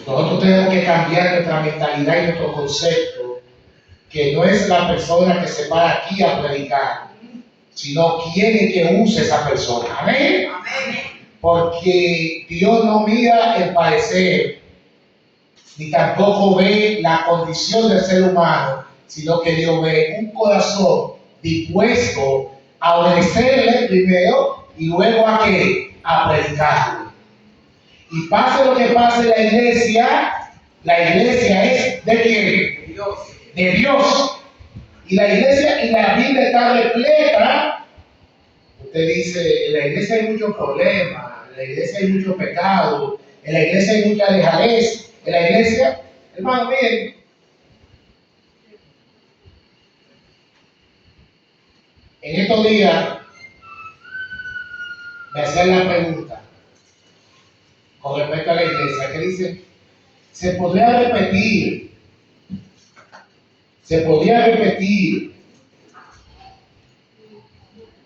Nosotros tenemos que cambiar nuestra mentalidad y nuestro concepto, que no es la persona que se para aquí a predicar, sino quién es que usa esa persona. Amén. Porque Dios no mira el parecer, ni tampoco ve la condición del ser humano, sino que Dios ve un corazón dispuesto a obedecerle primero y luego a qué, a predicarle. Y pase lo que pase en la iglesia es ¿de quién? De Dios. De Dios. Y la iglesia y la Biblia está repleta. Usted dice, en la iglesia hay muchos problemas, en la iglesia hay mucho pecado, en la iglesia hay mucha dejadez, en la iglesia, hermano, miren, en estos días me hacían la pregunta con respecto a la iglesia, que dice, se podría repetir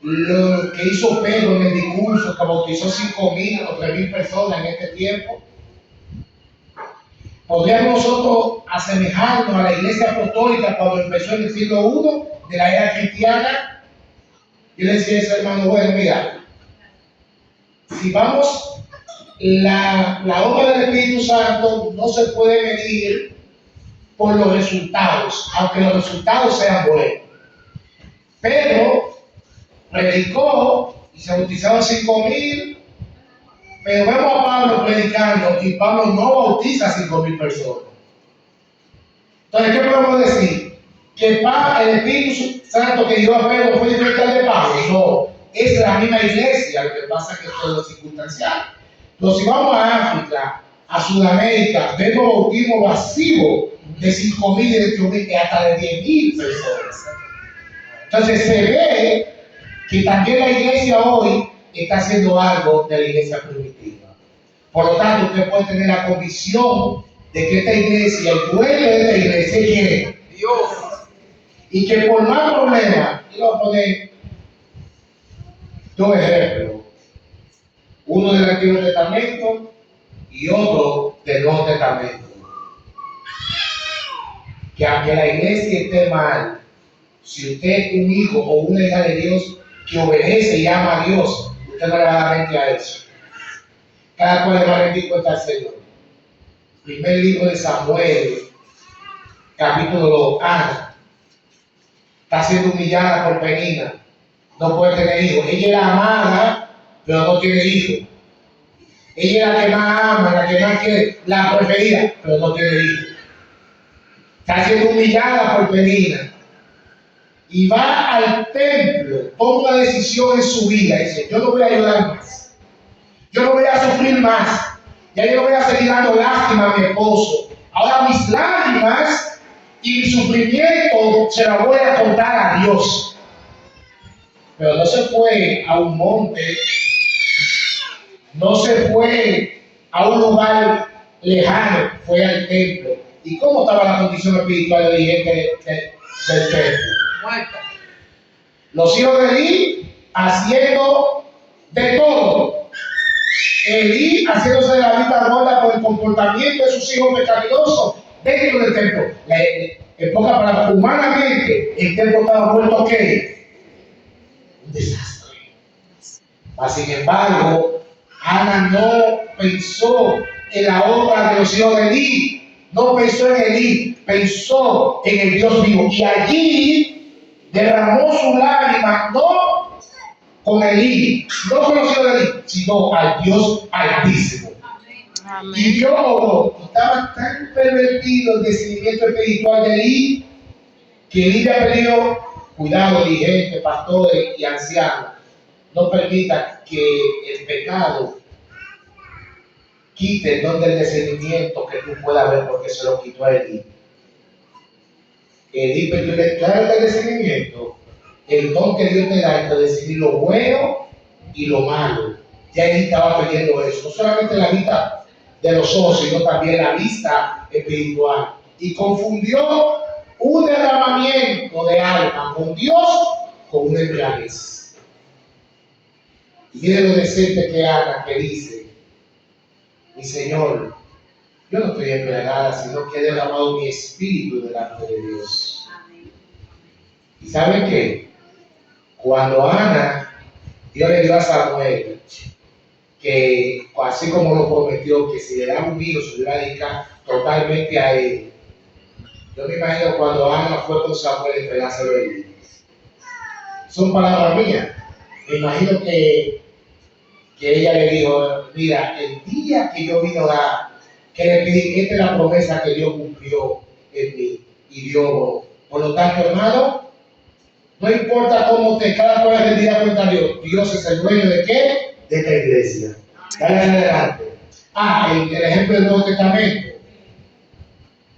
lo que hizo Pedro en el discurso que bautizó 5,000 o 3,000 personas en este tiempo. ¿Podríamos nosotros asemejarnos a la iglesia apostólica cuando empezó en el siglo I de la era cristiana? Yo le decía a ese hermano, bueno, mira, si vamos, la obra del Espíritu Santo no se puede medir por los resultados, aunque los resultados sean buenos. Pedro predicó y se bautizaron 5,000, pero vemos a Pablo predicando y Pablo no bautiza a 5,000 personas. Entonces, ¿qué podemos decir? ¿Que el Espíritu Santo que dio a Pedro fue diferente al de Pablo? No, es la misma iglesia, lo que pasa es que todo es circunstancial. Entonces, si vamos a África, a Sudamérica, vemos bautismo masivo de 5,000 y de 8,000 y hasta de 10,000 personas. Entonces, se ve que también la iglesia hoy está haciendo algo de la iglesia primitiva. Por lo tanto, usted puede tener la convicción de que esta iglesia, el dueño de esta iglesia, ¿quién es? Dios. Y que por más problemas, yo voy a poner 2 ejemplos, uno del Antiguo Testamento y otro del Nuevo Testamento. Que aunque la iglesia esté mal, si usted es un hijo o una hija de Dios que obedece y ama a Dios, usted no le va a dar mente a eso. Cada cual le va a rendir cuenta al Señor. Primer libro de Samuel, capítulo 2. Ana está siendo humillada por Penina, no puede tener hijos. Ella era amada, pero no tiene hijos. Ella es la que más ama, la que más quiere, la preferida, pero no tiene hijos. Está siendo humillada por Penina. Y va al templo, toma una decisión en su vida, dice, yo no voy a ayudar más, yo no voy a sufrir más, ya yo no voy a seguir dando lástima a mi esposo, ahora mis lágrimas y mi sufrimiento se las voy a contar a Dios. Pero no se fue a un monte, no se fue a un lugar lejano, fue al templo. ¿Y cómo estaba la condición espiritual del dirigente del templo? Muerta. Los hijos de Elí haciendo de todo. Elí haciéndose de la vista gorda por el comportamiento de sus hijos pecaminosos dentro del templo. En pocas palabras, humanamente, el templo estaba vuelto ¿qué? Un desastre. Mas, sin embargo, Ana no pensó en la obra de los hijos de Elí, no pensó en Elí, pensó en el Dios vivo. Y allí derramó su lágrima, no con Elí, no con los hijos de Elí, sino al Dios Altísimo. Amén. Y yo estaba tan pervertido el discernimiento espiritual de Elí, que Elí le ha pedido, cuidado, dirigentes, pastores y ancianos, no permita que el pecado quite el don del discernimiento que tú puedas ver, porque se lo quitó a Elí. Elí perdió el discernimiento, el don que Dios te da entre decidir lo bueno y lo malo. Ya Elí estaba perdiendo eso, no solamente la vista de los ojos, sino también la vista espiritual. Y confundió un derramamiento de alma con Dios con una embriaguez. Y mire lo decente que Ana, que dice, mi Señor, Yo no estoy embriagada, sino que he derramado mi espíritu delante de Dios. ¿Y saben qué? Cuando Ana, Dios le dio a Samuel, que así como lo prometió, que si le daba un hijo se iba a dedicar totalmente a él. Yo me imagino cuando Ana fue con Samuel a entregárselo a él. Son palabras mías. Me imagino que ella le dijo, mira, el día que yo vine a orar, que le pedí, esta es la promesa que Dios cumplió en mí y Dios. Por lo tanto, hermano, no importa cómo te cada cual rendida cuenta a Dios, Dios es el dueño de qué? De esta iglesia. Dale adelante. El ejemplo del Nuevo Testamento.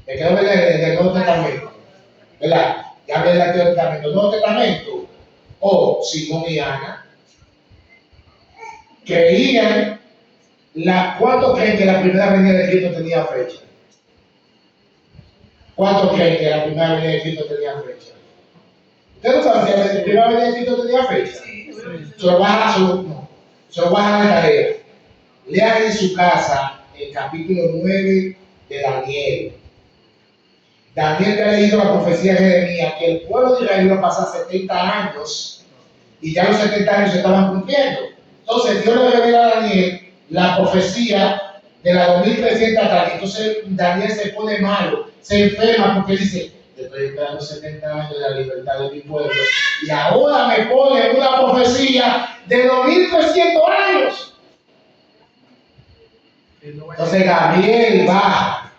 Me quedo en el Nuevo Testamento. ¿Verdad? Ya hablé del Antiguo Testamento. El Nuevo Testamento. Simón y Ana creían. ¿Cuántos creen que la primera venida de Cristo tenía fecha? ¿Cuántos creen que la primera venida de Cristo tenía fecha? ¿Ustedes no saben si la primera venida de Cristo tenía fecha? Se lo baja de tarea. Lean en su casa el capítulo 9 de Daniel. Daniel había leído la profecía de Jeremías que el pueblo de Israel iba a pasar 70 años y ya los 70 años se estaban cumpliendo. Entonces Dios le revela a Daniel la profecía de la 2300 atrás. Entonces Daniel se pone malo, se enferma porque dice, yo estoy esperando 70 años de la libertad de mi pueblo y ahora me pone una profecía de 2300 años. Entonces Gabriel va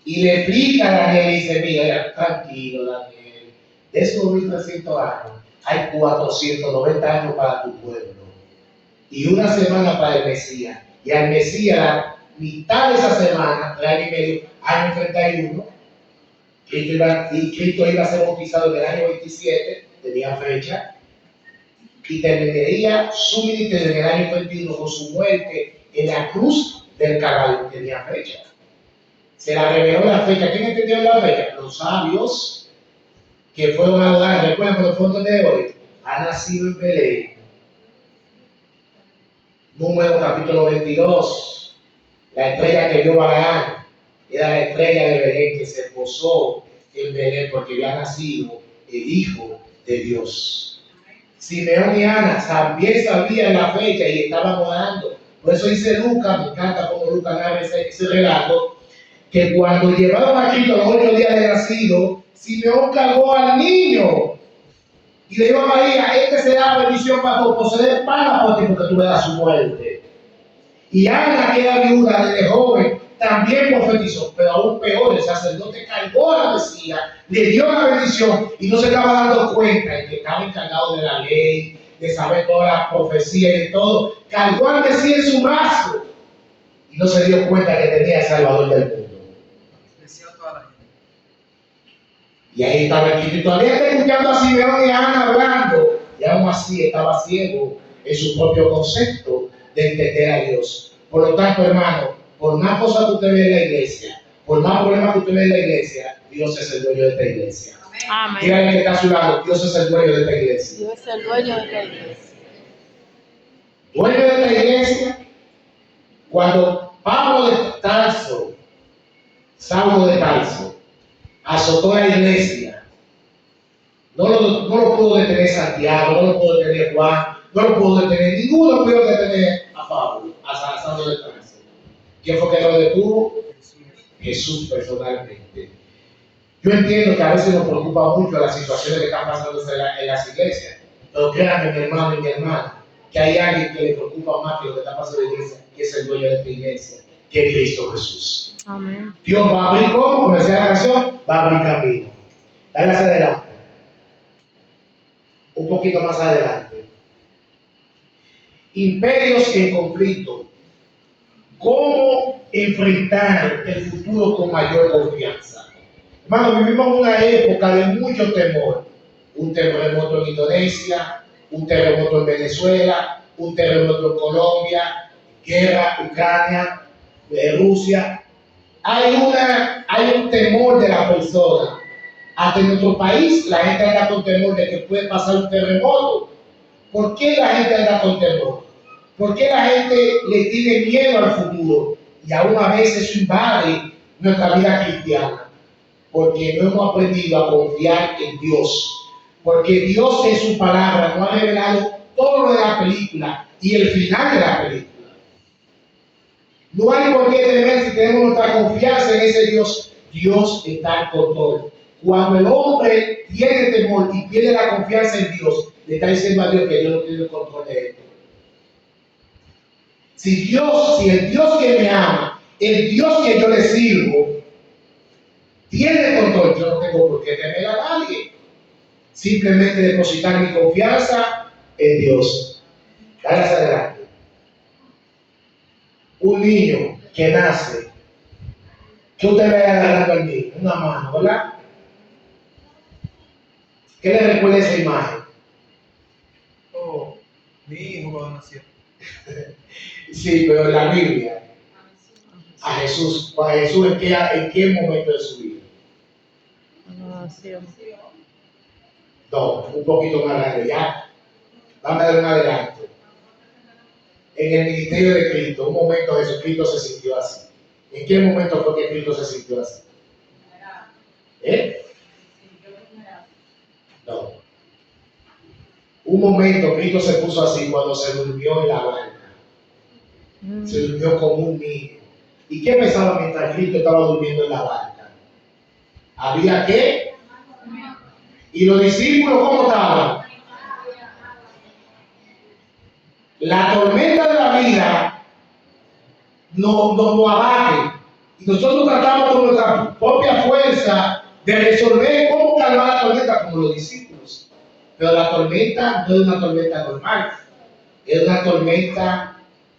y le explica a Daniel y dice, mira, tranquilo Daniel, de esos 2300 años hay 490 años para tu pueblo y una semana para el Mesías. Y al Mesías, la mitad de esa semana, 3 años y medio, año 31, Cristo iba a ser bautizado en el año 27, tenía fecha, y terminaría su ministerio en el año 31 con su muerte en la cruz del Calvario, tenía fecha. Se la reveló la fecha. ¿Quién entendió la fecha? Los sabios que fueron a adorar. Recuerden por los fondos de hoy, ha nacido en Belén. Número capítulo 22. La estrella que vio Balaam era la estrella de Belén que se posó en Belén porque había nacido el Hijo de Dios. Simeón y Ana también sabían la fecha y estaban orando. Por eso dice Lucas, me encanta cómo Lucas narra ese relato, que cuando llevaron a Cristo los 8 días de nacido, Simeón cargó al niño y le dijo a María, será bendición para tu poseer para por ti porque tú verás su muerte. Y Ana, que era viuda desde joven, también profetizó, pero aún peor, el sacerdote cargó a la Mesías, le dio la bendición y no se estaba dando cuenta de que estaba encargado de la ley, de saber todas las profecías y de todo. Cargó al Mesías en su brazo y no se dio cuenta que tenía el Salvador del mundo. Y ahí estaba el Cristo. Todavía está escuchando a Simeón y a Ana hablando, y aún así estaba ciego en su propio concepto de entender a Dios. Por lo tanto, hermano, por más cosas que usted ve en la iglesia, por más problemas que usted ve en la iglesia, Dios es el dueño de esta iglesia. Amén. Dígale que está a su lado, Dios es el dueño de esta iglesia. Dios es el dueño de esta iglesia. Dueño de esta iglesia, cuando Pablo de Tarso, Saulo de Tarso, azotó a la iglesia, no lo pudo detener Santiago, no lo pudo detener Juan, no lo pudo detener, ninguno pudo detener a Pablo, a Saulo de Tarso. ¿Quién fue que lo detuvo? Jesús personalmente. Yo entiendo que a veces nos preocupa mucho las situaciones que están pasando en las iglesias, pero créanme, mi hermano y mi hermana, que hay alguien que le preocupa más que lo que está pasando en la iglesia, que es el dueño de esta iglesia, que es Cristo Jesús. Amén. Dios va a abrir, como decía la canción, va a abrir camino. Dale hacia adelante. Un poquito más adelante. Imperios en conflicto. ¿Cómo enfrentar el futuro con mayor confianza? Hermano, vivimos en una época de mucho temor. Un terremoto en Indonesia, un terremoto en Venezuela, un terremoto en Colombia, guerra, Ucrania, Rusia. Hay un temor de la persona. Hasta en nuestro país la gente anda con temor de que puede pasar un terremoto. ¿Por qué la gente anda con temor? ¿Por qué la gente le tiene miedo al futuro? y aún a veces eso invade nuestra vida cristiana, porque no hemos aprendido a confiar en Dios, porque Dios en su palabra nos ha revelado todo lo de la película y el final de la película. No hay por qué temer si tenemos nuestra confianza en ese Dios. Dios está en control. Cuando el hombre tiene temor y pierde la confianza en Dios, le está diciendo a Dios que Dios no tiene el control de esto. Si el Dios que me ama, el Dios que yo le sirvo, tiene el control, yo no tengo por qué temer a nadie. Simplemente depositar mi confianza en Dios. Dale hacia adelante. Un niño que nace, ¿qué usted ve agarrando al niño? Una mano, ¿verdad? ¿Qué le recuerda esa imagen? Oh, mi hijo cuando nació. Sí, pero en la Biblia, a Jesús, ¿en qué momento de su vida? No, un poquito más grande, ya. Vamos a dar un adelanto. En el ministerio de Cristo, un momento Jesucristo se sintió así. ¿En qué momento fue que Cristo se sintió así? ¿Eh? No. Un momento Cristo se puso así cuando se durmió en la barca. Se durmió como un niño. ¿Y qué pensaba mientras Cristo estaba durmiendo en la barca? ¿Había qué? ¿Y los discípulos cómo estaban? La tormenta de la vida nos abate. Y nosotros tratamos con nuestra propia fuerza de resolver cómo calmar la tormenta como los discípulos. Pero la tormenta no es una tormenta normal. Es una tormenta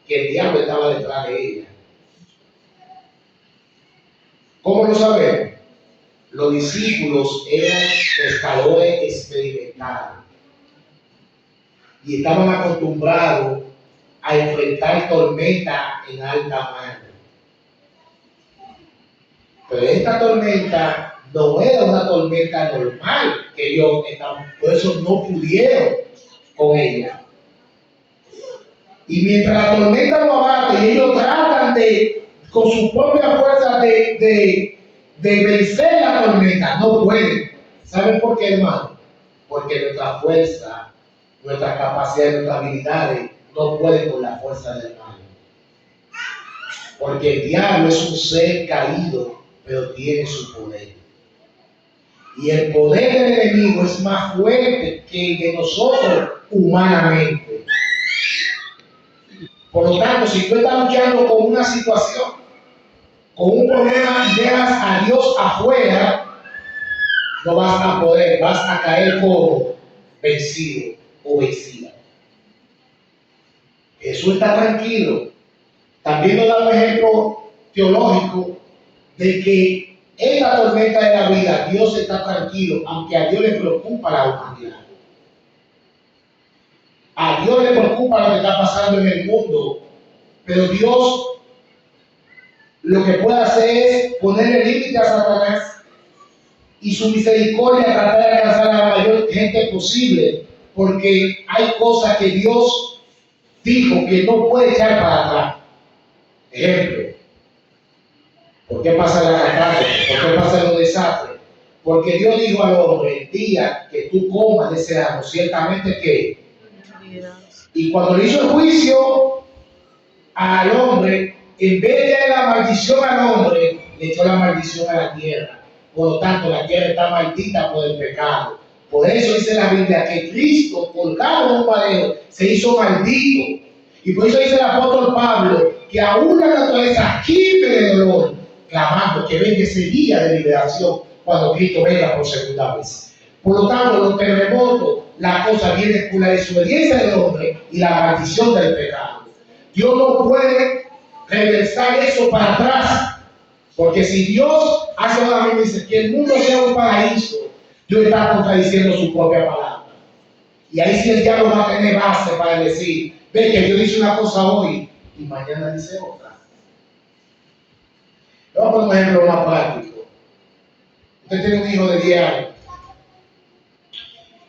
que el diablo estaba detrás de ella. ¿Cómo lo sabemos? Los discípulos eran pescadores experimentados y estaban acostumbrados a enfrentar tormentas en alta mar. Pero esta tormenta no era una tormenta normal que ellos estaban, por eso no pudieron con ella. Y mientras la tormenta lo abate y ellos tratan con su propia fuerza de vencer la tormenta, no pueden. ¿Saben por qué, hermano? Porque nuestra fuerza, nuestra capacidad, nuestras habilidades no pueden con la fuerza del mal. Porque el diablo es un ser caído, pero tiene su poder. Y el poder del enemigo es más fuerte que el de nosotros humanamente. Por lo tanto, si tú estás luchando con una situación, con un problema y dejas a Dios afuera, no vas a poder, vas a caer como vencido o vencida. Jesús está tranquilo. También nos da un ejemplo teológico de que en la tormenta de la vida Dios está tranquilo, aunque a Dios le preocupa la humanidad. A Dios le preocupa lo que está pasando en el mundo, pero Dios lo que puede hacer es ponerle límite a Satanás y su misericordia tratar de alcanzar a la mayor gente posible, porque hay cosas que Dios dijo que no puede echar para atrás. Ejemplo, ¿por qué pasa la catástrofe? ¿Por qué pasan los desastres? Porque Dios dijo al hombre, el día que tú comas de ese árbol, ciertamente que. Y cuando le hizo el juicio al hombre, en vez de la maldición al hombre, le echó la maldición a la tierra. Por lo tanto, la tierra está maldita por el pecado. Por eso dice la Biblia que Cristo, colgado en un madero, se hizo maldito. Y por eso dice el apóstol Pablo que aún la naturaleza gime de dolor, clamando que venga ese día de liberación cuando Cristo venga por segunda vez. Por lo tanto, los terremotos, la cosa viene por la desobediencia del hombre y la maldición del pecado. Dios no puede reversar eso para atrás, porque si Dios hace una vez dice que el mundo sea un paraíso, Dios está contradiciendo su propia palabra. Y ahí sí el diablo va a tener base para decir, ve que Dios dice una cosa hoy y mañana dice otra. Vamos a poner un ejemplo más práctico. Usted tiene un hijo de 10 años.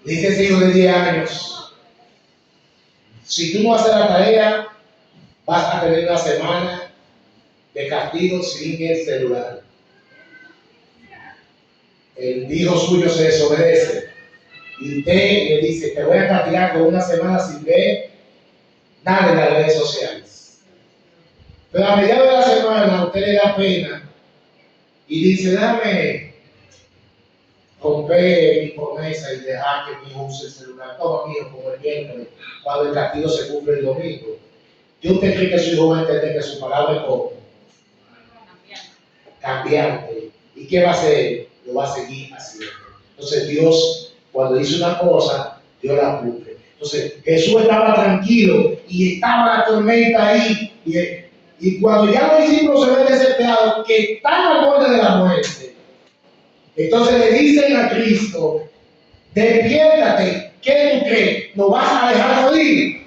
Le dice a ese hijo de 10 años, si tú no haces la tarea, vas a tener una semana de castigo sin el celular. El hijo suyo se desobedece y usted le dice, te voy a castigar con una semana sin ver nada en las redes sociales. Pero a mediados de la semana a usted le da pena y dice, déjame romper mi promesa y dejar que mi hijo use el celular. Toma, mi hijo, como el miércoles, cuando el castigo se cumple el domingo. ¿Y usted cree que su hijo va a entender que su palabra es como cambiante? ¿Y qué va a hacer? Lo va a seguir haciendo. Entonces Dios, cuando dice una cosa, Dios la cumple. Entonces Jesús estaba tranquilo y estaba la tormenta ahí. Y cuando ya los discípulos se ven desesperados, que están al borde de la muerte, entonces le dicen a Cristo, despiértate, ¿qué tú crees? ¿Nos vas a dejar morir?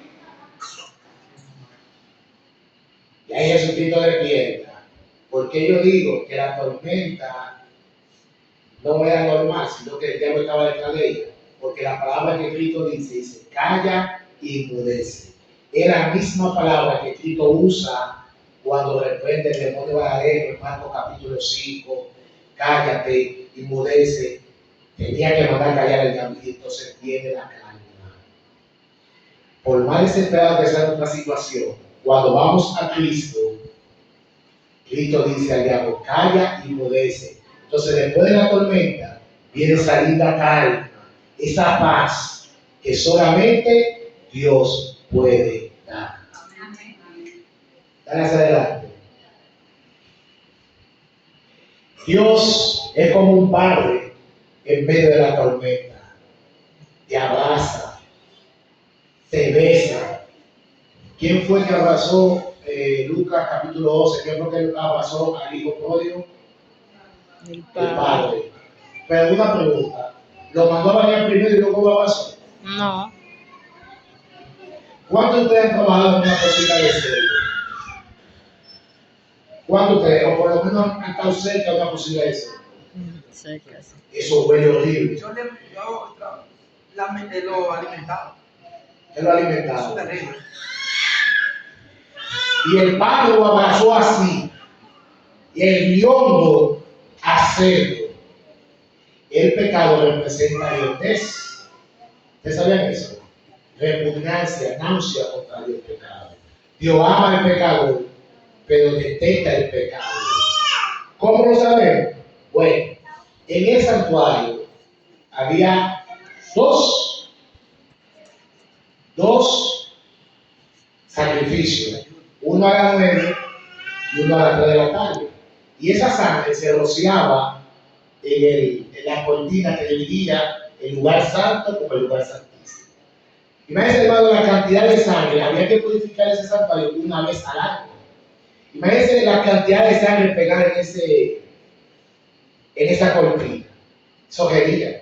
Y ahí Jesucristo despierta. Porque yo digo que la tormenta no era normal, sino que el diablo estaba detrás de ella. Porque la palabra que Cristo dice, calla y enmudece. Es la misma palabra que Cristo usa cuando reprende el demonio Gadareno en Marcos capítulo 5. Cállate, enmudece. Tenía que mandar callar al diablo y entonces tiene la calma. Por más desesperada que sea nuestra situación, cuando vamos a Cristo, Cristo dice al diablo, calla y enmudece. Entonces después de la tormenta viene salida calma, esa paz que solamente Dios puede dar. Dale hacia adelante. Dios es como un padre en medio de la tormenta. Te abraza, te besa. ¿Quién fue que abrazó Lucas capítulo 12? ¿Quién fue que abrazó al hijo pródigo? El Padre. Pero una pregunta, ¿lo mandó a bañar primero y luego lo abrazó? No. ¿Cuántos de ustedes han trabajado en una cocina de cerdo? ¿Cuántos de ustedes, o por lo menos han estado cerca de una cocina de cerdo? Cerca, sí. Eso huele horrible. Yo lo alimentaba. Él lo alimentaba. Eso es terrible. Y el padre lo abrazó así. Y el guiondo a cerdo. El pecado representa idiotez. ¿Ustedes sabían eso? Repugnancia, náusea contra el pecado. Dios ama al pecador, pero detesta el pecado. ¿Cómo lo sabemos? Bueno, en el santuario había dos sacrificios. Uno a las 9 y uno a las 3 de la tarde. Y esa sangre se rociaba en la cortina que dividía el lugar santo con el lugar santísimo. Imagínense, hermano, la cantidad de sangre. Había que purificar ese santuario una vez al año. Imagínense la cantidad de sangre pegada en esa cortina. Eso quería.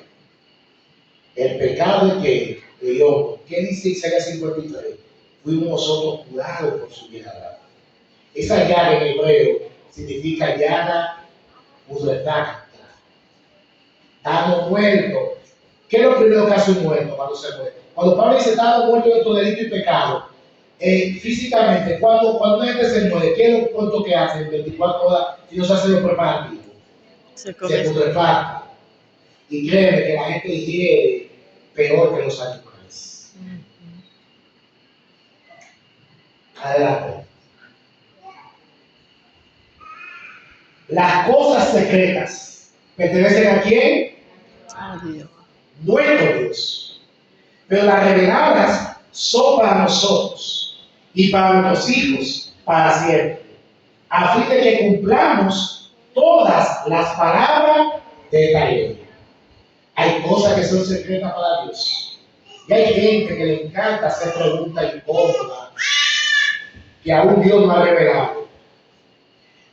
El pecado es que Dios, ¿qué dice Isaías 53? Fuimos nosotros curados por su llaga. Esa llaga en hebreo significa llaga pudretacta. Estamos muertos. ¿Qué es lo primero que hace un muerto cuando se muere? Cuando Pablo dice estamos muertos de todo delito y pecado, físicamente, cuando una gente se muere, ¿qué es lo pronto que hace en 24 horas si no se hace lo preparativo? Se putrefacta. Y créeme que la gente hiere peor que los animales. Adelante. Las cosas secretas pertenecen a quién? A Dios. Nuestro Dios. Pero las reveladas son para nosotros y para nuestros hijos para siempre, a fin de que cumplamos todas las palabras de esta ley. Hay cosas que son secretas para Dios. Y hay gente que le encanta hacer preguntas incómodas que aún Dios no ha revelado.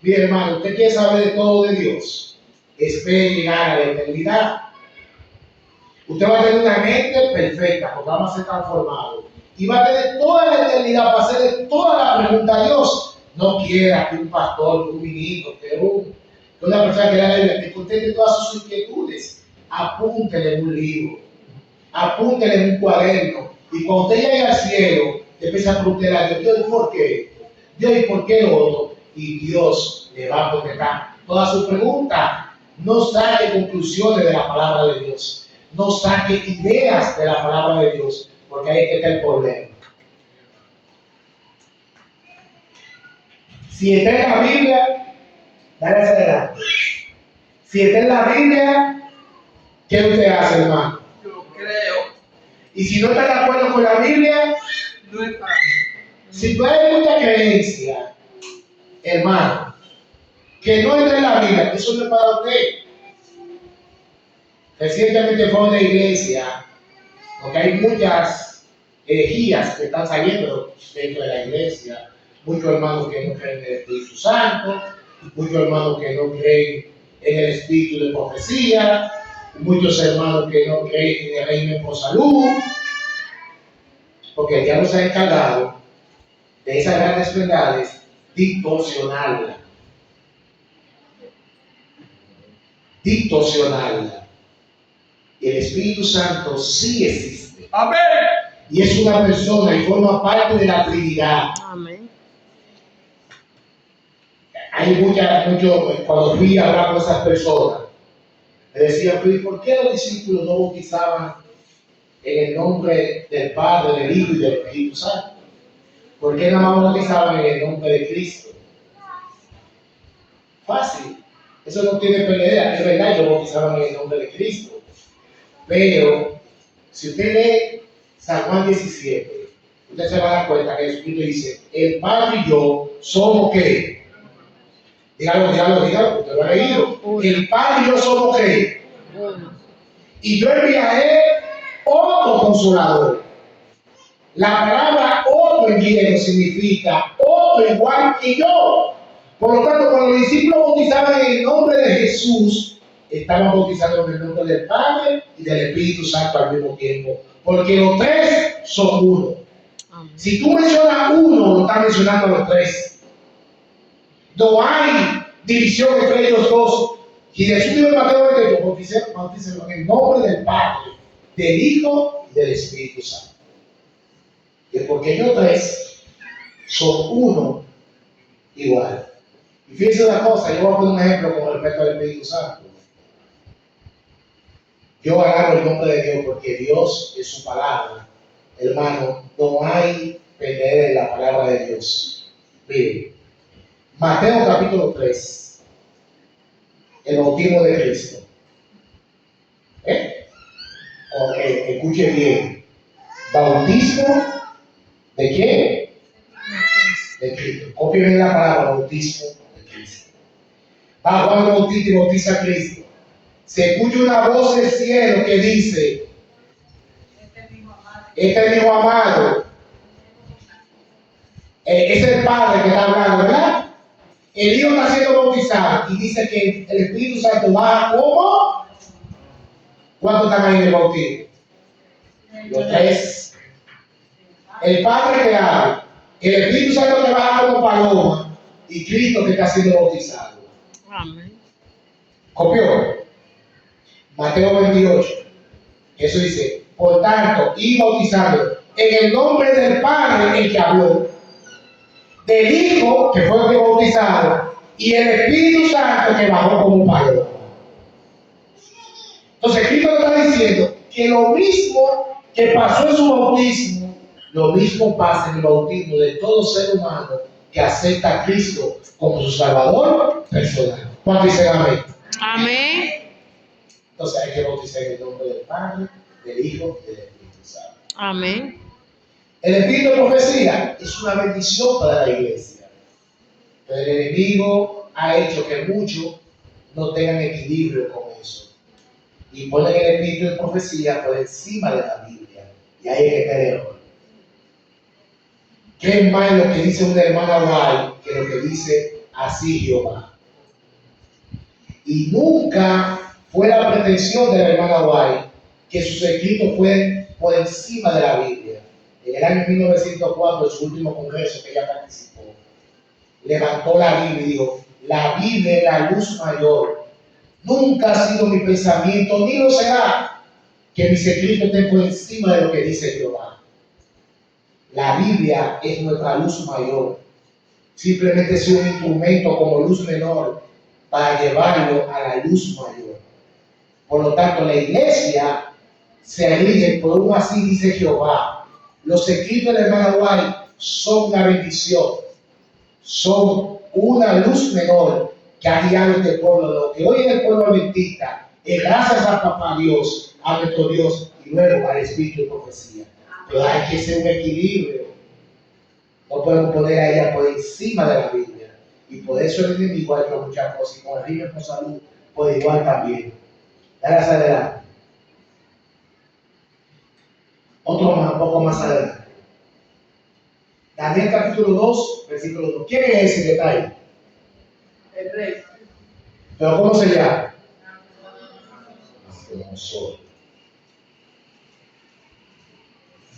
Mire, hermano, usted quiere saber de todo de Dios. Espere llegar a la eternidad. Usted va a tener una mente perfecta porque vamos a ser transformados. Y va a tener toda la eternidad para hacerle toda la pregunta a Dios. No quiera que un pastor, que un ministro, que una persona que lea la Biblia te conteste todas sus inquietudes. Apúntele en un libro. Apúntele en un cuaderno. Y cuando usted llegue al cielo, empieza a preguntarle a Dios, Dios, ¿por qué? Dios, ¿y por qué lo otro? y Dios le va a contestar todas sus preguntas. No saque conclusiones de la palabra de Dios. No saque ideas de la palabra de Dios, porque ahí está el problema. Si está en la Biblia, dale hacia adelante. Si está en la Biblia, ¿qué usted hace, hermano? Yo creo, Y si no está de acuerdo con la Biblia, no es para mí. si tú hay mucha creencia, hermano, que no está en la Biblia, eso no es para usted. Recientemente fue a una iglesia, porque hay muchas herejías que están saliendo dentro de la iglesia, muchos hermanos que no creen en el Espíritu Santo, muchos hermanos que no creen en el espíritu de profecía, muchos hermanos que no creen en el régimen por salud, porque el diablo se ha encargado de esas grandes verdades distorsionarla. Y el Espíritu Santo sí existe. Amén. Y es una persona y forma parte de la Trinidad. Amén. Hay mucho, cuando fui a hablar con esas personas, me decían, pero ¿y por qué los discípulos no bautizaban en el nombre del Padre, del Hijo y del Espíritu Santo? ¿Por qué nada más bautizaban en el nombre de Cristo? Fácil. Eso no tiene pelea. Es verdad, ellos bautizaban en el nombre de Cristo. Pero, si usted lee San Juan 17, usted se va a dar cuenta que Jesucristo dice, el Padre y yo somos ¿qué? Dígalo, usted lo ha leído. El Padre y yo somos ¿qué? Uno. Y yo enviaré otro consolador. La palabra otro en griego significa otro igual que yo. Por lo tanto, cuando los discípulos bautizaban en el nombre de Jesús, estaban bautizando en el nombre del Padre y del Espíritu Santo al mismo tiempo. Porque los tres son uno. Amén. Si tú mencionas uno, lo estás mencionando a los tres. No hay división entre ellos dos. Y Jesús dijo en Mateo 28, bautícenlo en el nombre del Padre, del Hijo y del Espíritu Santo. Y porque ellos tres son uno igual. Y fíjense una cosa, yo voy a poner un ejemplo con respecto al Espíritu Santo. Yo agarro el nombre de Dios porque Dios es su palabra. Hermano, no hay pelea en la palabra de Dios. Miren, Mateo capítulo 3, el bautismo de Cristo. Escuche bien. Bautismo de quién? De Cristo. Copien bien la palabra bautismo de Cristo. Va Juan el Bautista y bautiza a Cristo. Se escucha una voz del cielo que dice: este es mi hijo amado. Es el Padre que está hablando, ¿verdad? El Hijo está siendo bautizado y dice que el Espíritu Santo baja como. ¿Cuántos están ahí en el bautismo? Los tres. El Padre que habla, el Espíritu Santo que baja como paloma y Cristo que está siendo bautizado. Amén. ¿Copió? Mateo 28. Eso dice, por tanto, y bautizando en el nombre del Padre, el que habló, del Hijo, que fue el que bautizado, y el Espíritu Santo que bajó como paloma. Entonces, Cristo está diciendo que lo mismo que pasó en su bautismo, lo mismo pasa en el bautismo de todo ser humano que acepta a Cristo como su Salvador personal. ¿Cuánto dicen amén? Amén. Entonces hay que bautizar en el nombre del Padre, del Hijo y del Espíritu Santo. Amén. El espíritu de profecía es una bendición para la iglesia. Pero el enemigo ha hecho que muchos no tengan equilibrio con eso. Y ponen el espíritu de profecía por encima de la Biblia. Y ahí es que está el error. ¿Qué es más lo que dice una hermana White que lo que dice así Jehová? Y nunca fue la pretensión de la hermana White que sus escritos fueran por encima de la Biblia. En el año 1904, en su último congreso que ella participó, levantó la Biblia y dijo: la Biblia es la luz mayor. Nunca ha sido mi pensamiento, ni lo será, que mis escritos estén por encima de lo que dice Jehová. La Biblia es nuestra luz mayor. simplemente es un instrumento como luz menor para llevarlo a la luz mayor. Por lo tanto, la iglesia se rige por uno así, dice Jehová. Los escritos de la hermana White son una bendición, son una luz menor que ha guiado este pueblo. Lo que hoy es el pueblo adventista es gracias a Papá Dios, a nuestro Dios y luego al Espíritu de profecía. Pero hay que ser un equilibrio. No podemos poner a ella por encima de la Biblia. Y por eso el enemigo ha hecho muchas cosas. Y con el régimen por salud, por igual también. Dale hacia adelante. Otro más, un poco más adelante. Daniel capítulo 2, versículo 2. ¿Quién es ese que está ahí? El rey. ¿Pero cómo se llama? Nabucodonosor.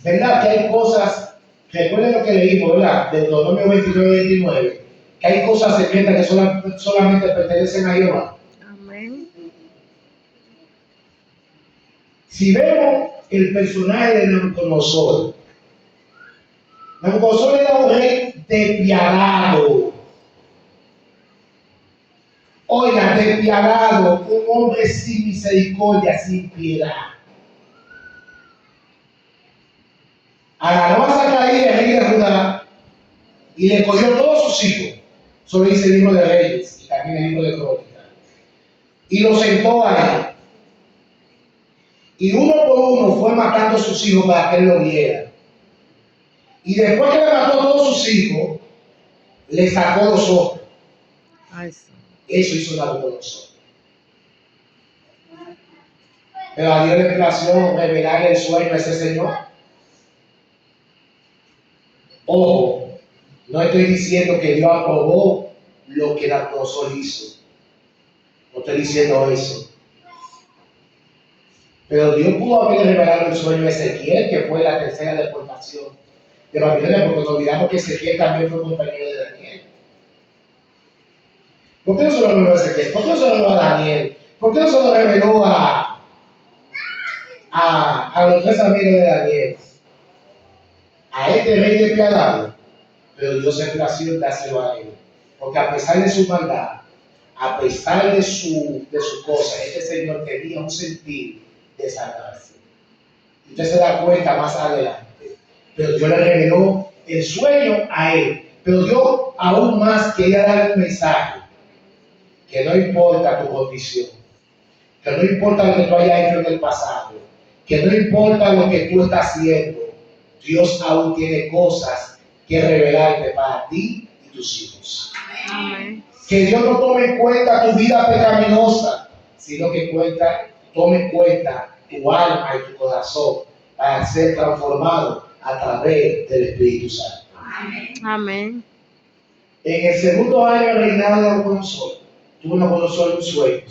¿Verdad que hay cosas, recuerden lo que leímos, ¿verdad? De Deuteronomio 29, que hay cosas secretas que solamente pertenecen a Jehová? Amén. Si vemos el personaje de Nabucodonosor, Nabucodonosor era un rey despiadado. Oiga, despiadado, un hombre sin misericordia, sin piedad. Agarró a Zacarías, el rey de Judá, y le cogió todos sus hijos. Eso dice el libro de Reyes y también el libro de Crónicas. Y lo sentó ahí. Y uno por uno fue matando a sus hijos para que él lo viera. Y después que le mató a todos sus hijos, le sacó los ojos. Ay, sí. Eso hizo Nabucodonosor. Pero a Dios le plació revelar el sueño a ese señor. Ojo, no estoy diciendo que Dios aprobó lo que Nabucodonosor hizo. No estoy diciendo eso. Pero Dios pudo haber revelado el sueño a Ezequiel, que fue la tercera deportación de Babilonia, porque nos olvidamos que Ezequiel también fue compañero de Daniel. ¿Por qué no se lo reveló a Ezequiel? ¿Por qué no se lo reveló a Daniel? ¿Por qué no se lo reveló a los tres amigos de Daniel? A este rey despiadado. Pero Dios se plació en dárselo a él. Porque a pesar de su maldad, a pesar de su cosa, este señor tenía un sentir de salvarse. Usted se da cuenta más adelante. Pero Dios le reveló el sueño a él. Pero Dios aún más quería dar un mensaje. Que no importa tu condición. Que no importa lo que tú hayas hecho en el pasado. Que no importa lo que tú estás haciendo. Dios aún tiene cosas que revelarte para ti y tus hijos. Amén. Que Dios no tome en cuenta tu vida pecaminosa, sino que tome en cuenta tu alma y tu corazón para ser transformado a través del Espíritu Santo. Amén. En el segundo año del reinado de Nabucodonosor, tuvo Nabucodonosor un sueño.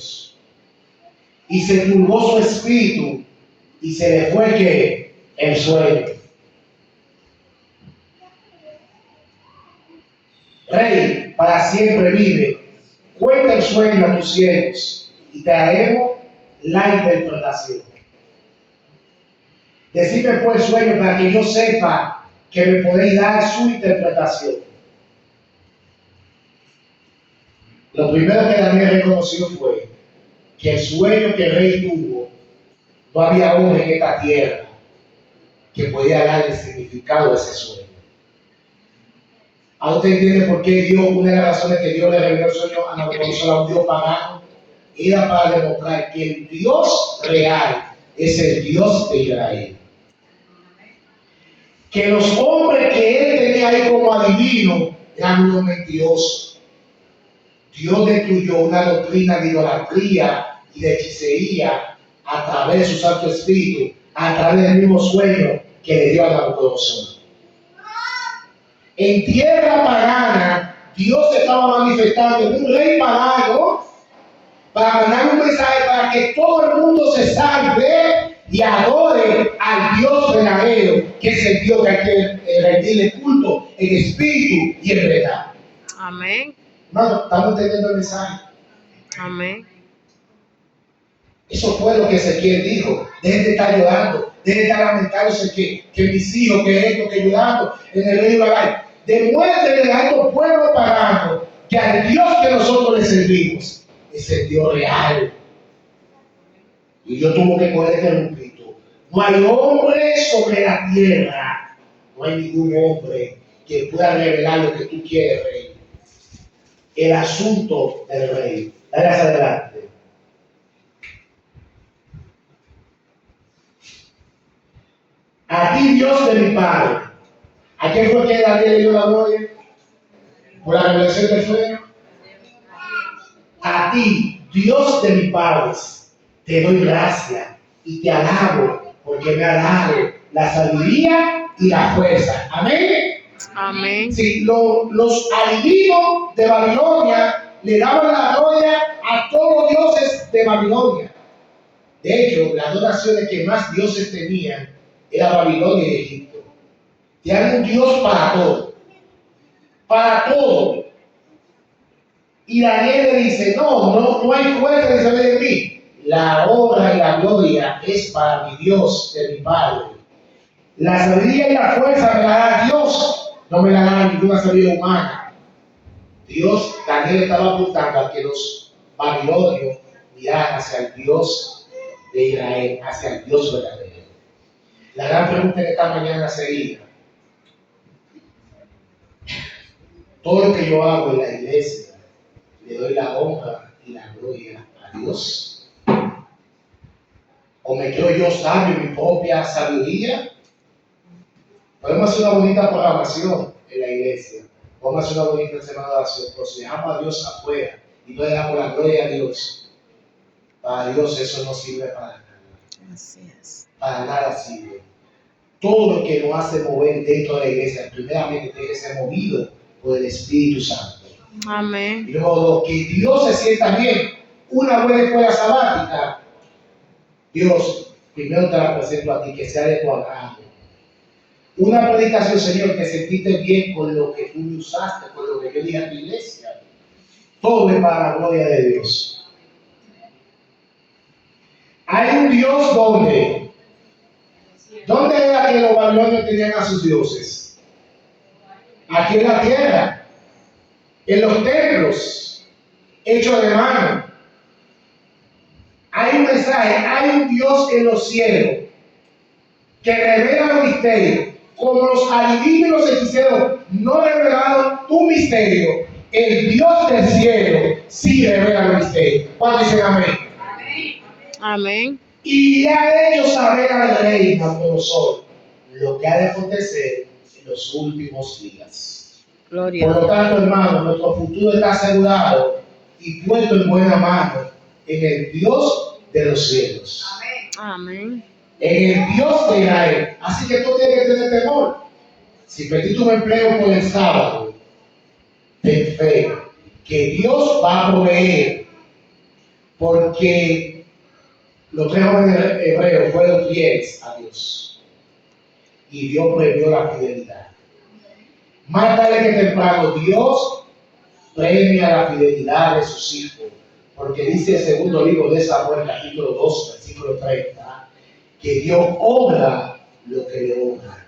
Y se turbó su espíritu y se le fue que el sueño. Rey, para siempre vive. Cuenta el sueño a tus siervos y te haremos la interpretación. Decidme pues el sueño para que yo sepa que me podéis dar su interpretación. Lo primero que Daniel reconoció fue que el sueño que el rey tuvo, no había hombre en esta tierra que podía dar el significado de ese sueño. ¿A usted entiende por qué Dios, una de las razones que Dios le reveló el sueño a Nabucodonosor, a un Dios pagano? Era para demostrar que el Dios real es el Dios de Israel. Que los hombres que él tenía ahí como adivinos eran unos mentirosos. Dios destruyó una doctrina de idolatría y de hechicería a través de su Santo Espíritu, a través del mismo sueño que le dio a Nabucodonosor. En tierra pagana, Dios estaba manifestando en un rey pagano para mandar un mensaje para que todo el mundo se salve y adore al Dios verdadero, que es el Dios que hay que rendirle culto en espíritu y en verdad. Amén. Hermano, ¿estamos entendiendo el mensaje? Amén. Eso fue lo que Ezequiel dijo. Dejen de estar llorando, dejen de estar lamentándose que mis hijos, que esto, que llorando en el río Baray. Demuéstrenle a estos pueblos paganos que al Dios que nosotros le servimos es el Dios real. Y yo tuve que coger este grupito. No hay hombre sobre la tierra, no hay ningún hombre que pueda revelar lo que tú quieres, rey. El asunto del rey. Dale hacia adelante. A ti, Dios de mi Padre. ¿A quién fue que Daniel le dio la gloria? Por la revelación del sueño. A ti, Dios de mi Padre, te doy gracia y te alabo porque me ha dado la sabiduría y la fuerza. Amén. Amén. Sí, los adivinos de Babilonia le daban la gloria a todos los dioses de Babilonia. De hecho, las dos naciones que más dioses tenían era Babilonia y Egipto. Tenían un Dios para todo. Para todo. Y Daniel le dice, no hay fuerza de saber de mí. La honra y la gloria es para mi Dios, de mi Padre. La sabiduría y la fuerza me la da Dios, no me la da ninguna sabiduría humana. Dios, Daniel estaba apuntando a que los babilonios miraran hacia el Dios de Israel, hacia el Dios verdadero. La gran pregunta de esta mañana sería, todo lo que yo hago en la iglesia, le doy la honra y la gloria a Dios. ¿O me creo yo sabio en mi propia sabiduría? Podemos hacer una bonita programación en la iglesia. Podemos hacer una bonita semana de oración. Pero si dejamos a Dios afuera y no le damos la gloria a Dios, para Dios eso no sirve para nada. Así es. Para nada sirve. Todo lo que nos hace mover dentro de la iglesia, primeramente tiene que ser movido por el Espíritu Santo. Amén. Y luego, que Dios se sienta bien, una buena escuela sabática, Dios, primero te la presento a ti, que sea de tu agrado. Una predicación, Señor, que sentiste bien con lo que tú usaste, con lo que yo dije a tu iglesia. Todo es para la gloria de Dios. Hay un Dios donde. ¿Dónde era que los babilonios tenían a sus dioses? Aquí en la tierra, en los templos, hechos de mano. Hay un mensaje, hay un Dios en los cielos que revela los misterios. Como los adivinos y los hechiceros no revelaron tu misterio, el Dios del cielo sí revela los misterios. ¿Cuántos dicen amén? Amén. Y ha hecho saber al rey Nabucodonosor lo que ha de acontecer en los últimos días. Gloria. Por lo tanto, hermano, nuestro futuro está asegurado y puesto en buena mano en el Dios de los cielos. Amén. En el Dios de Israel. Así que tú tienes que tener temor. Si perdiste un empleo por el sábado, ten fe que Dios va a proveer, porque los 3 jóvenes hebreos fueron fieles a Dios y Dios premió la fidelidad. Más tarde que temprano, Dios premia la fidelidad de sus hijos, porque dice el segundo libro de Samuel, capítulo 2, versículo 30, que Dios honra lo que le honra.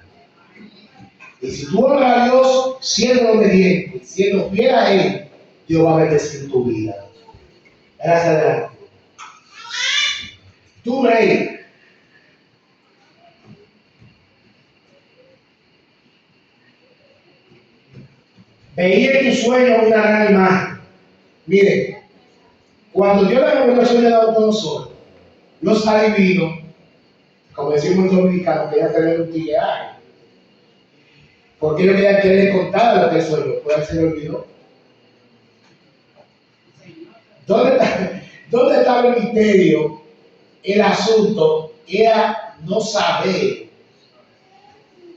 Y si tú honras a Dios siendo obediente, siendo fiel a Él, Dios va a bendecir tu vida. Gracias, adelante. Tu rey, veía en tu sueño una gran imagen. Miren, cuando Dios le reveló el sueño de Nabucodonosor, los adivinos, como decimos en dominicano, querían tener un tigueraje. Porque ellos querían que le contara lo que él soñó, pues se le olvidó. ¿Dónde estaba el misterio? El asunto era no saber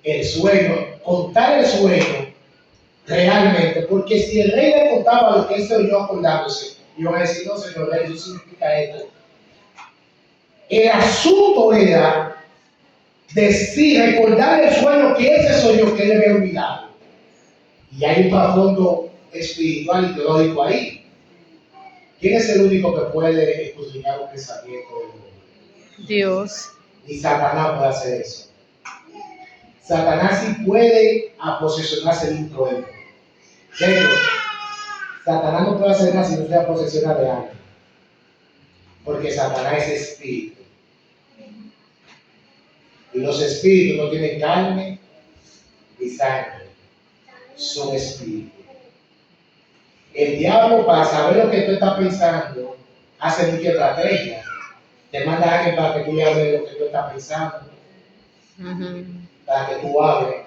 el sueño, contar el sueño realmente, porque si el rey le contaba lo que él soñó acordándose, iban a decir, no, señor rey, eso significa esto. El asunto era decir, recordar el sueño que ese sueño que él había olvidado. Y hay un trasfondo espiritual y teológico ahí. ¿Quién es el único que puede escudriñar un pensamiento del hombre? Dios. Ni Satanás puede hacer eso. Satanás sí puede posesionarse de un cuerpo. De hecho, Satanás no puede hacer nada si no se posesiona de algo. Porque Satanás es espíritu. Y los espíritus no tienen carne ni sangre. Son espíritus. El diablo, para saber lo que tú estás pensando, hace mucha estrategia. Te manda a alguien para que tú le hables de lo que tú estás pensando. Para que tú hables.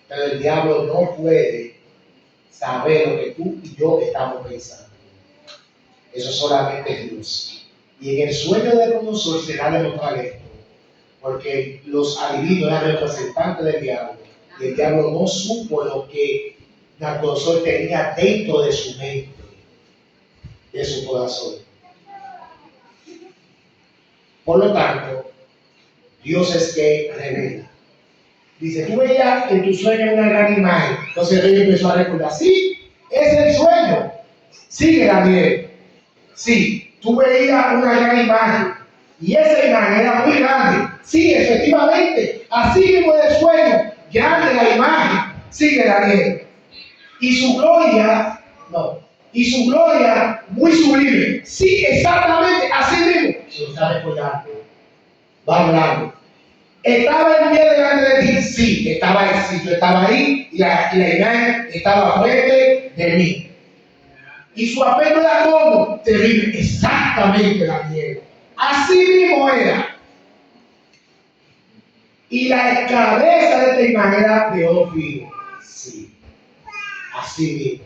Pero el diablo no puede saber lo que tú y yo estamos pensando. Eso solamente es Dios. Y en el sueño de Nabucodonosor será demostrar esto. Porque los adivinos eran representantes del diablo. Y el diablo no supo lo que Nabucodonosor tenía dentro de su mente, de su corazón. Por lo tanto, Dios es que revela. Dice, tú veías en tu sueño una gran imagen. Entonces el rey empezó a recordar, sí, es el sueño. Sigue Daniel. Sí, tú veías una gran imagen. Y esa imagen era muy grande. Sí, efectivamente. Así mismo el sueño. Grande la imagen. Sigue Daniel. Y su gloria, y su gloria muy sublime. Sí, exactamente, así mismo. Se lo está recordando. Va hablando. ¿Estaba en pie delante de ti? Sí, estaba ahí. Yo estaba ahí y la imagen estaba frente de mí. Y su aspecto era como terrible. Exactamente, Daniel. Así mismo era. Y la cabeza de esta imagen era de oro fino. Sí, así mismo.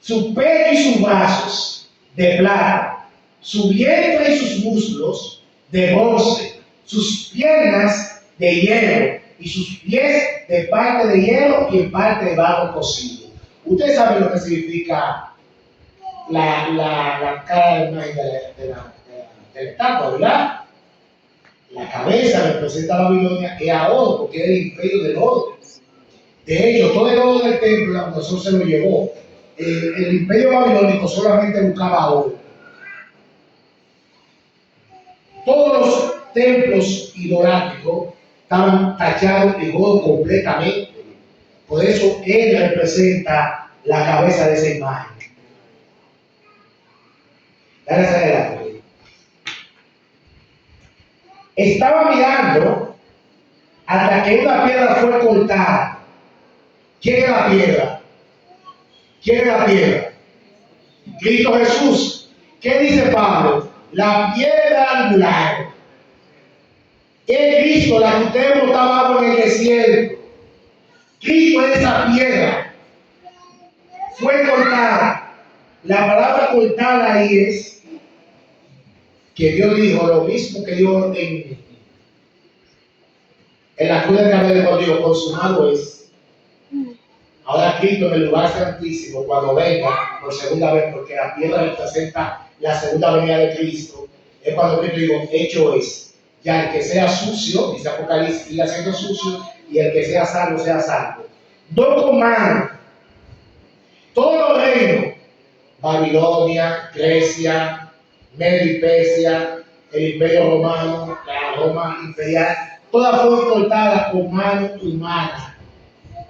Su pecho y sus brazos de plata, su vientre y sus muslos de bronce, sus piernas de hierro y sus pies de parte de hierro y en parte de barro cocido. Ustedes saben lo que significa la cara de la estatua, ¿verdad? La cabeza representa a Babilonia y a oro, porque era el imperio del oro. De hecho, todo el oro del templo, Nabucodonosor se lo llevó. El imperio babilónico solamente buscaba oro. Todos los templos idolátricos estaban tallados de oro completamente. Por eso él representa la cabeza de esa imagen. Dale hacia adelante. Estaba mirando hasta que una piedra fue cortada. ¿Quién es la piedra? ¿Quién es la piedra? Cristo Jesús. ¿Qué dice Pablo? La piedra angular. Es Cristo, la que usted botaba agua en el desierto. Cristo es esa piedra. Fue cortada. La palabra cortada ahí es que Dios dijo lo mismo que dijo en la cruz del Calvario cuando dijo, consumado es. Ahora Cristo en el lugar santísimo, cuando venga por segunda vez, porque la piedra representa la segunda venida de Cristo, es cuando Cristo dijo, hecho es. Ya el que sea sucio, dice Apocalipsis, siga siendo sucio, y el que sea salvo, sea salvo. Dos comandos. Todos los reinos, Babilonia, Grecia, Medio y Persia, el Imperio Romano, la Roma imperial, todas fueron cortadas con mano humana.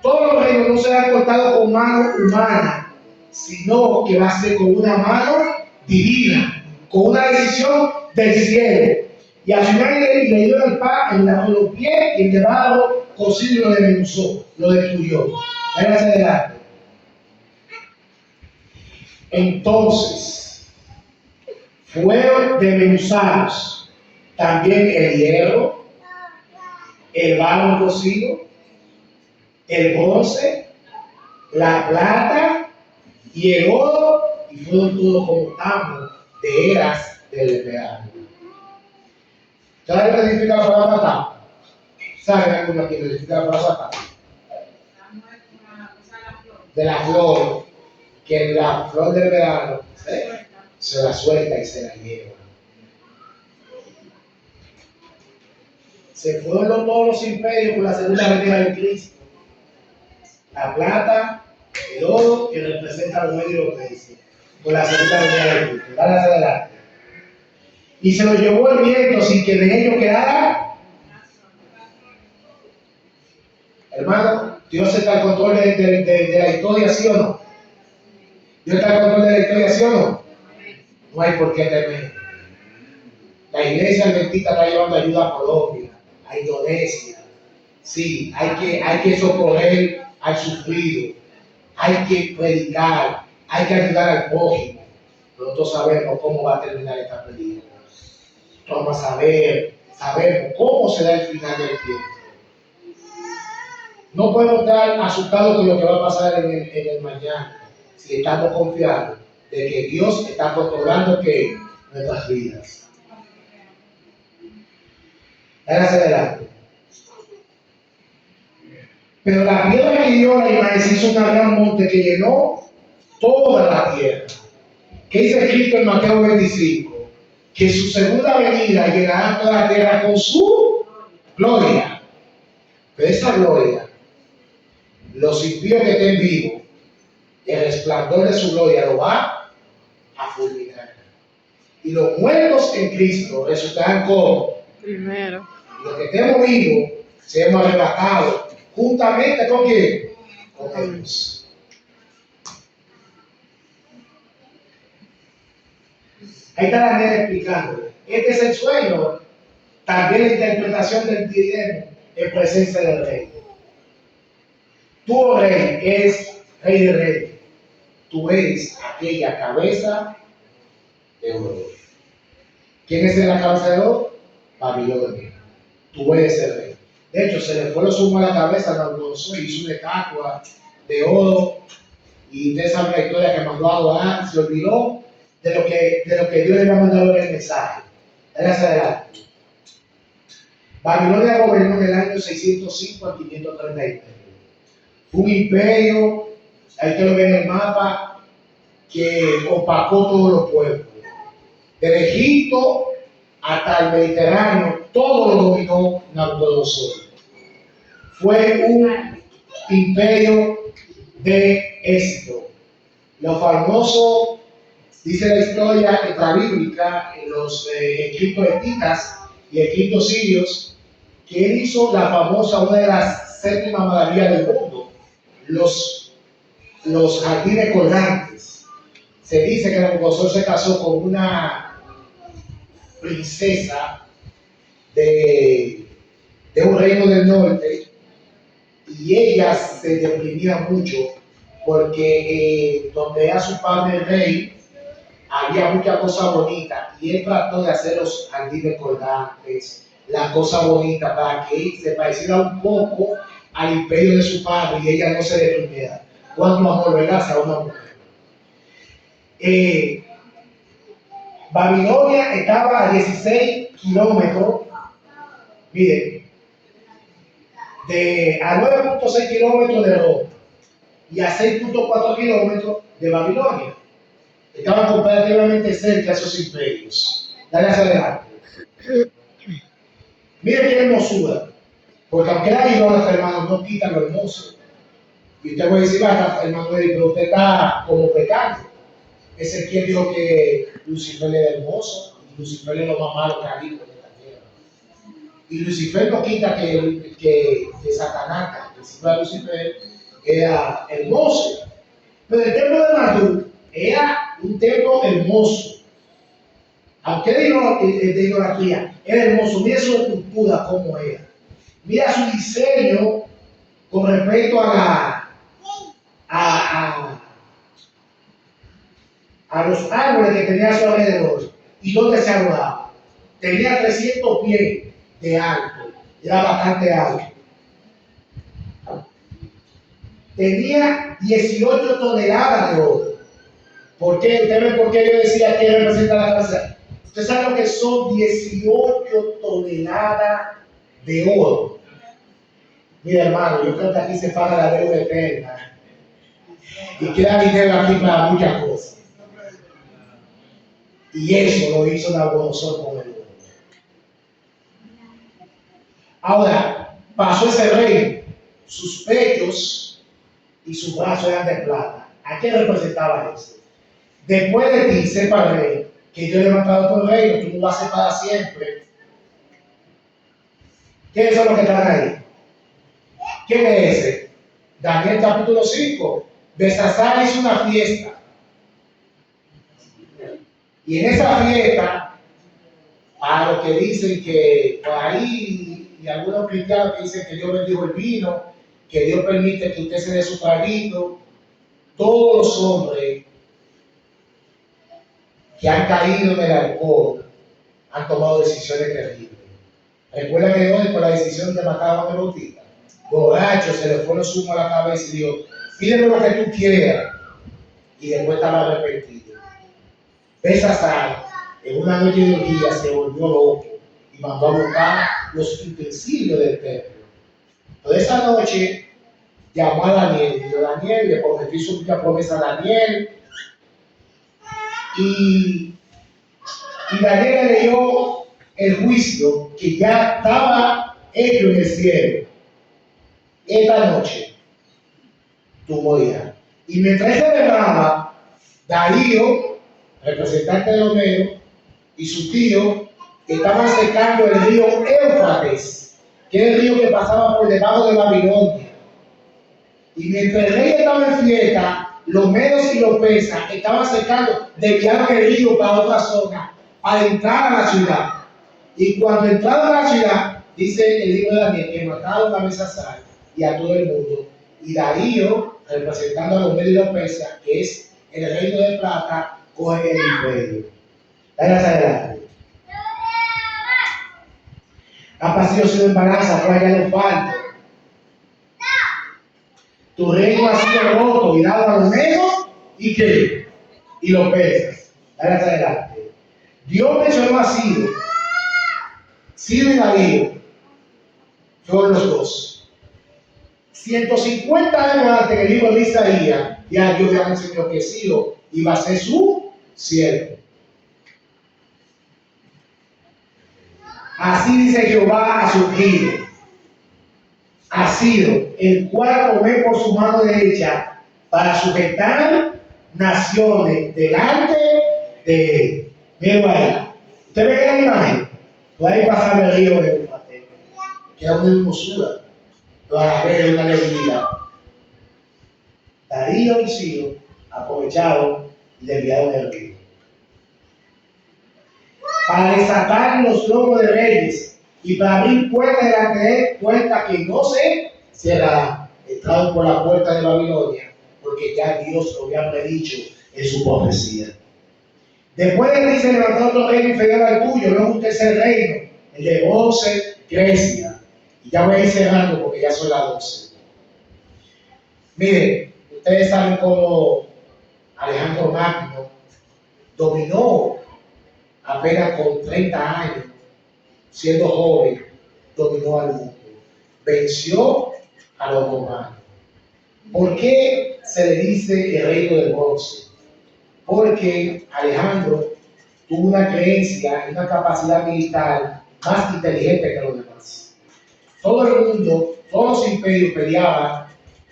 Todos los reinos no serán cortados con mano humana, sino que va a ser con una mano divina, con una decisión del cielo. Y al final le dio el pan en los pies y el debajo cocido y lo desmenuzó, lo destruyó. Ahí más adelante. Entonces, fueron desmenuzados también el hierro, el barro cocido, el bronce, la plata y el oro, y fueron todos como tambos de eras del verano. ¿Saben qué significa la palabra tamo? ¿Saben alguna que significa la palabra tamo? De la flor, que la flor del verano se la suelta y se la lleva. Se fueron todos los imperios con la segunda venida de Cristo. La plata, el oro, que representa los medios y los precios, con la segunda venida de Cristo. Dale hacia adelante. Y se lo llevó el viento sin que de ellos quedara. Hermano, Dios está al control de la historia, ¿sí o no? Dios está al control de la historia, ¿sí o no? No hay por qué temer. La iglesia adventista está llevando ayuda a Colombia, a Indonesia. Sí, hay que socorrer al sufrido, hay que predicar, hay que ayudar al prójimo. Nosotros sabemos cómo va a terminar esta película. Vamos a sabemos cómo será el final del tiempo. No podemos estar asustados con lo que va a pasar en el mañana, si estamos confiados de que Dios está controlando nuestras vidas. Dale hacia adelante. Pero la piedra que dio la imagen se hizo un gran monte que llenó toda la tierra. ¿Qué dice Cristo en Mateo 25? Que su segunda venida llenará toda la tierra con su gloria. Pero esa gloria, los impíos que estén vivos, el resplandor de su gloria lo va a fulminar. Y los muertos en Cristo resultarán como Primero. los que estemos vivos, seremos arrebatados juntamente con quién? Con ellos. Ahí está la nena explicando. Este es el sueño, también la interpretación del dilema en presencia del rey. Tú, oh rey, eres rey de reyes. Tú eres aquella cabeza de oro. ¿Quién es la cabeza de oro? Babilonia. Tú eres el rey. De hecho, se le fue lo sumo a la cabeza a Nabucodonosor, hizo una estatua de oro. Y de esa la historia que mandó a adorar, se olvidó de lo que Dios le había mandado en el mensaje. Dale hacia adelante. Babilonia gobernó en el año 605 a 539. Fue un imperio, ahí te lo ven en el mapa, que opacó todos los pueblos. Desde Egipto hasta el Mediterráneo, todo lo dominó Nabucodonosor. Fue un imperio de éxito. Lo famoso, dice la historia extrabíblica en los escritos hititas y escritos sirios, que él hizo la famosa, una de las 7 maravillas del mundo, los jardines colgantes. Se dice que Nabucodonosor se casó con una princesa de un reino del norte, y ella se deprimía mucho porque donde era su padre el rey había muchas cosas bonitas, y él trató de hacer los jardines colgantes, las cosas bonitas, para que se pareciera un poco al imperio de su padre y ella no se deprimiera. ¿Cuánto amor, verdad, hacia una mujer? Babilonia estaba a 16 kilómetros, miren, a 9.6 kilómetros de Roma y a 6.4 kilómetros de Babilonia. Estaban comparativamente cerca de esos imperios. Dale hacia adelante. Miren qué hermosura. Porque aunque la idólatra, hermano, no quita lo hermoso. Y usted va a decir, hermano, pero usted está como pecando. Ese quien dijo que Lucifer era hermoso, y Lucifer es lo más malo que ha habido en esta tierra. Y Lucifer no quita que Satanás, que el principio de Lucifer, era hermoso. Pero el templo de Marduk era un templo hermoso. Aunque de idolatría, era hermoso. Mira su estructura como era. Mira su diseño con respecto a los árboles que tenía a su alrededor y donde se adoraba. Tenía 300 pies de alto, era bastante alto. Tenía 18 toneladas de oro. ¿Por qué? ¿Usted ve por qué yo decía que representa la cabeza? Usted sabe lo que son 18 toneladas de oro. Mira, hermano, yo creo que aquí se paga la deuda eterna y queda dinero aquí para muchas cosas. Y eso lo hizo Nabucodonosor con el oro. Ahora, pasó ese rey, sus pechos y sus brazos eran de plata. ¿A qué representaba eso? Después de ti, sepa rey, que yo he levantado tu reino, tú no vas a ser para siempre. ¿Qué es lo que están ahí? ¿Quién es ese? Daniel capítulo 5. Belsasar hizo una fiesta. Y en esa fiesta, a los que dicen que por ahí, y algunos cristianos que dicen que Dios bendijo el vino, que Dios permite que usted se dé su traguito, todos los hombres que han caído en el alcohol han tomado decisiones terribles. Recuerda que hoy por la decisión de matar a Juan el Bautista, borracho, se le fue los humos a la cabeza y dijo, pídeme lo que tú quieras. Y después estaba arrepentido. Belsasar, en una noche de orgía, se volvió loco y mandó a buscar los utensilios del templo. Entonces esa noche llamó a Daniel, y dijo, Daniel, le prometió su promesa a Daniel, y Daniel le leyó el juicio que ya estaba hecho en el cielo. Esta noche tú morirás. Y mientras se celebraba, Darío, representante de los medios, y su tío estaban secando el río Éufrates, que es el río que pasaba por debajo de Babilonia. Y mientras el rey estaba en fiesta, los medos y los persas estaban secando, desviaron el río para otra zona, para entrar a la ciudad. Y cuando entraron a la ciudad, dice el libro de Daniel, que mataron a Belsasar y a todo el mundo. Y Darío, representando a los medos y los persas, que es el reino de plata, coge el imperio. Dale hacia adelante. Ha pasado su embarazo, fue allá los faltos. Tu reino ha sido roto y dado a los medos y qué? Y los persas. Dale hacia adelante. Dios mencionó a Ciro. Ciro y Darío fueron los dos. 150 años antes del libro de Isaías, ya Dios le enseñó que Ciro iba a ser su siervo. Así dice Jehová a su hijo, a Ciro, el cual tomé por su mano derecha para sujetar naciones delante de él. Miren ahí. ¿Usted ve la imagen? Puede pasar el río de Éufrates, que era una hermosura, pero a la vez es una alegría. Darío y Ciro aprovecharon y desviaron el río. Para desatar los lomos de reyes y para abrir puertas delante de él, puertas que no se cerrarán. Entraron por la puerta de Babilonia, porque ya Dios lo había predicho en su profecía. Después de ti se levantó otro reino inferior al tuyo, no es un tercer reino, el de bronce, Grecia. Y ya voy a ir cerrando porque ya son las 12. Miren, ustedes saben cómo Alejandro Magno dominó apenas con 30 años, siendo joven, dominó al mundo. Venció a los romanos. ¿Por qué se le dice el reino del bronce? Porque Alejandro tuvo una creencia y una capacidad militar más inteligente que los demás. Todo el mundo, todos los imperios peleaban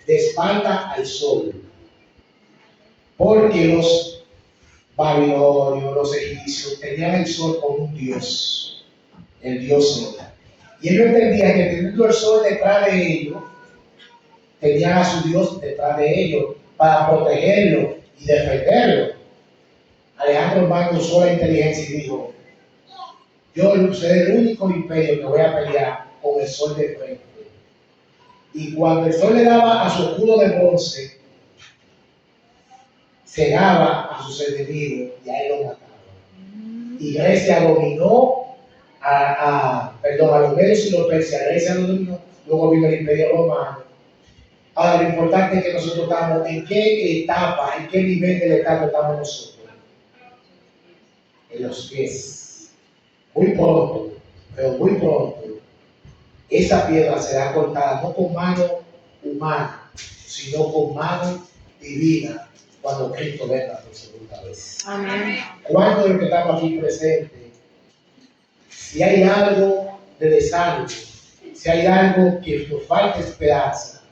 de espalda al sol. Porque los babilonios, los egipcios, tenían el sol como un dios, el dios solar. Y ellos entendían que teniendo el sol detrás de ellos, tenían a su dios detrás de ellos para protegerlo y defenderlo. Alejandro Magno usó la inteligencia y dijo, yo seré el único imperio que voy a pelear con el sol de frente. Y cuando el sol le daba a su escudo de bronce, cegaba a sus enemigos y a él lo mataba. Y Grecia dominó a los medios y los persas. Grecia lo dominó, luego vino el imperio romano. Ahora lo importante es que nosotros estamos en qué etapa, en qué nivel de la etapa estamos nosotros. En los pies. Muy pronto, pero muy pronto, esa piedra será cortada no con mano humana, sino con mano divina, cuando Cristo venga por segunda vez. Amén. ¿Cuántos de los que estamos aquí presentes, si hay algo de desánimo, si hay algo que nos falta esperanza,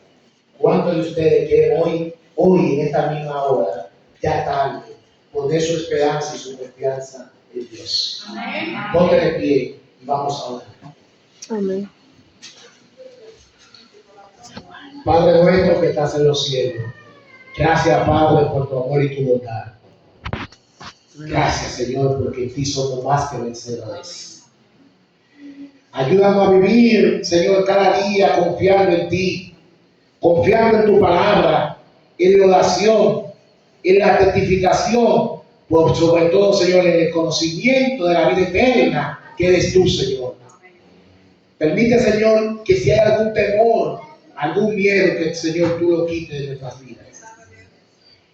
cuántos de ustedes quieren hoy en esta misma hora, ya tarde, poner su esperanza y su confianza en Dios? Amén. Ponte de pie y vamos a orar. Amén. Padre nuestro que estás en los cielos, gracias, Padre, por tu amor y tu bondad. Gracias, Señor, porque en ti somos más que vencedores. Ayúdanos a vivir, Señor, cada día confiando en ti, confiando en tu palabra, en la oración, en la testificación, por sobre todo, Señor, en el conocimiento de la vida eterna que eres tú, Señor. Permite, Señor, que si hay algún temor, algún miedo, que, Señor, tú lo quites de nuestras vidas.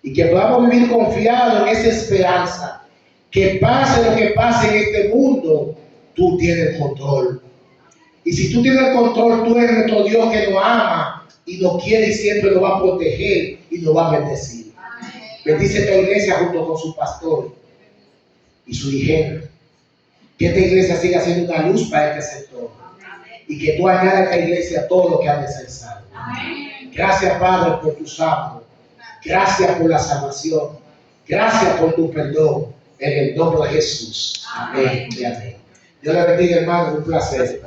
Y que podamos vivir confiados en esa esperanza. Que pase lo que pase en este mundo, tú tienes el control. Y si tú tienes el control, tú eres nuestro Dios que nos ama y nos quiere y siempre nos va a proteger y nos va a bendecir. Bendice esta iglesia junto con su pastor y su dirigente. Que esta iglesia siga siendo una luz para este sector. Y que tú añadas a esta iglesia todo lo que ha de ser salvo. Gracias, Padre, por tu salvo. Gracias por la salvación. Gracias por tu perdón. En el nombre de Jesús. Amén y amén. Dios le bendiga, hermano. Un placer.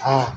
Ah.